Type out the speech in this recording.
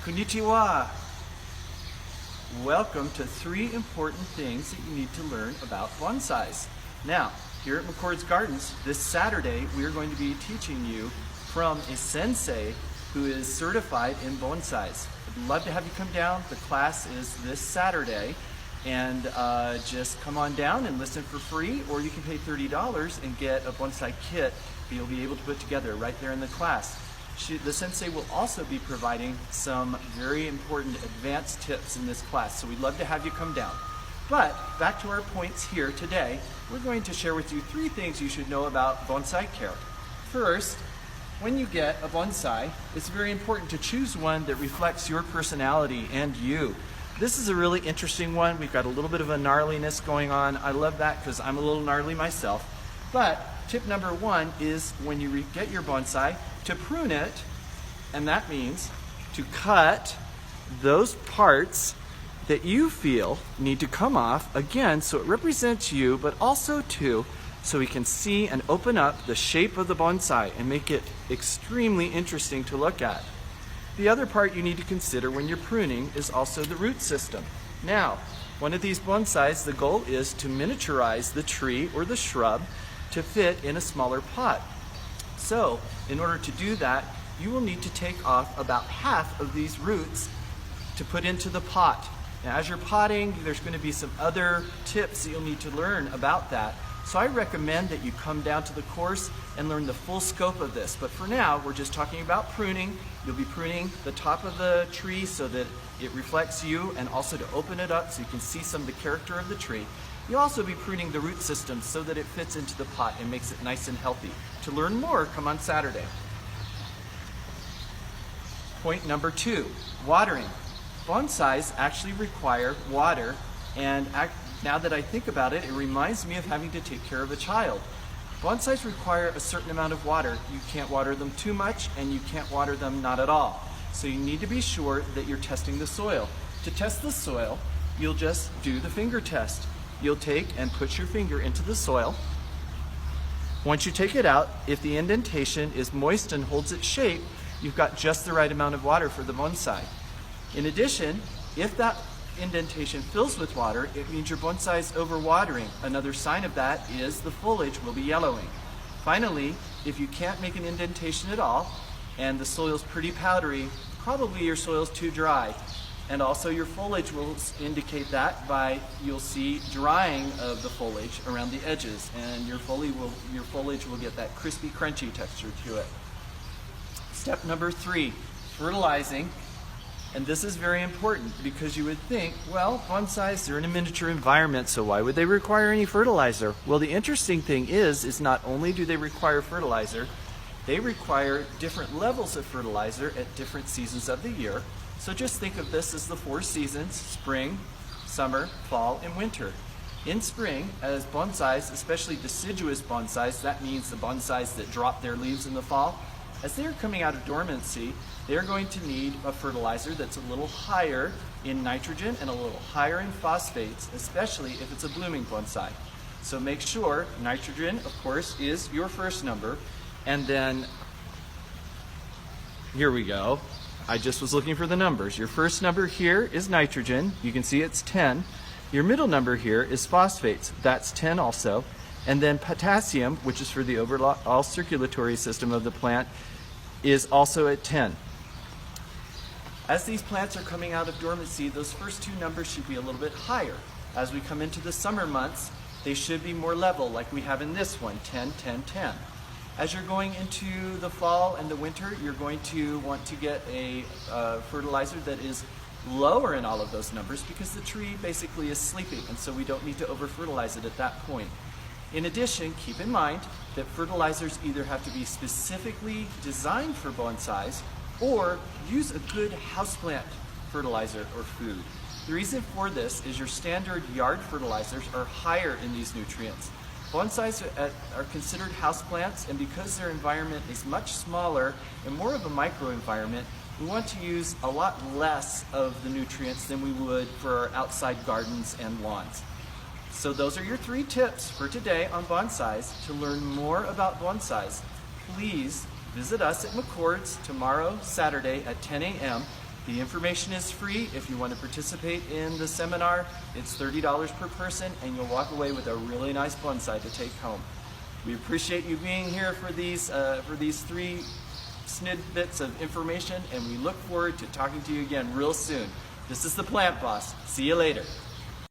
Konnichiwa! Welcome to 3 important things that you need to learn about bonsais. Now, here at McCord's Gardens, this Saturday we are going to be teaching you from a sensei who is certified in bonsais. I'd love to have you come down. The class is this Saturday, and just come on down and listen for free, or you can pay $30 and get a bonsai kit that you'll be able to put together right there in the class. The sensei will also be providing some very important advanced tips in this class, so we'd love to have you come down. But back to our points here today, we're going to share with you 3 things you should know about bonsai care. First, when you get a bonsai, it's very important to choose one that reflects your personality and you. This is a really interesting one. We've got a little bit of a gnarliness going on. I love that because I'm a little gnarly myself. But tip number 1 is when you get your bonsai, to prune it, and that means to cut those parts that you feel need to come off, again, so it represents you, but also too, so we can see and open up the shape of the bonsai and make it extremely interesting to look at. The other part you need to consider when you're pruning is also the root system. Now, one of these bonsais, the goal is to miniaturize the tree or the shrub to fit in a smaller pot. So, in order to do that, you will need to take off about half of these roots to put into the pot. Now, as you're potting, there's going to be some other tips that you'll need to learn about that. So I recommend that you come down to the course and learn the full scope of this. But for now, we're just talking about pruning. You'll be pruning the top of the tree so that it reflects you, and also to open it up so you can see some of the character of the tree. You'll also be pruning the root system so that it fits into the pot and makes it nice and healthy. To learn more, come on Saturday. Point number 2, watering. Bonsais actually require water, and now that I think about it, it reminds me of having to take care of a child. Bonsais require a certain amount of water. You can't water them too much, and you can't water them not at all. So you need to be sure that you're testing the soil. To test the soil, you'll just do the finger test. You'll take and put your finger into the soil. Once you take it out, if the indentation is moist and holds its shape, you've got just the right amount of water for the bonsai. In addition, if that indentation fills with water, it means your bonsai is overwatering. Another sign of that is the foliage will be yellowing. Finally, if you can't make an indentation at all and the soil's pretty powdery, probably your soil's too dry. And also your foliage will indicate that by, you'll see drying of the foliage around the edges, and your foliage will get that crispy, crunchy texture to it. Step number 3, fertilizing. And this is very important because you would think, well, bonsais, they're in a miniature environment, so why would they require any fertilizer? Well, the interesting thing is not only do they require fertilizer, they require different levels of fertilizer at different seasons of the year. So just think of this as the 4 seasons: spring, summer, fall, and winter. In spring, as bonsais, especially deciduous bonsais, that means the bonsais that drop their leaves in the fall, as they're coming out of dormancy, they're going to need a fertilizer that's a little higher in nitrogen and a little higher in phosphates, especially if it's a blooming bonsai. So make sure nitrogen, of course, is your first number, and then, here we go. I just was looking for the numbers. Your first number here is nitrogen. You can see it's 10. Your middle number here is phosphates. That's 10 also. And then potassium, which is for the overall circulatory system of the plant, is also at 10. As these plants are coming out of dormancy, those first 2 numbers should be a little bit higher. As we come into the summer months, they should be more level, like we have in this one, 10, 10, 10. As you're going into the fall and the winter, you're going to want to get a fertilizer that is lower in all of those numbers, because the tree basically is sleeping, and so we don't need to over-fertilize it at that point. In addition, keep in mind that fertilizers either have to be specifically designed for bonsais or use a good houseplant fertilizer or food. The reason for this is your standard yard fertilizers are higher in these nutrients. Bonsais are considered houseplants, and because their environment is much smaller and more of a microenvironment, we want to use a lot less of the nutrients than we would for our outside gardens and lawns. So those are your 3 tips for today on bonsais. To learn more about bonsais, please visit us at McCord's tomorrow, Saturday at 10 a.m. The information is free. If you want to participate in the seminar, it's $30 per person, and you'll walk away with a really nice bonsai to take home. We appreciate you being here for these 3 snippets of information, and we look forward to talking to you again real soon. This is the Plant Boss. See you later.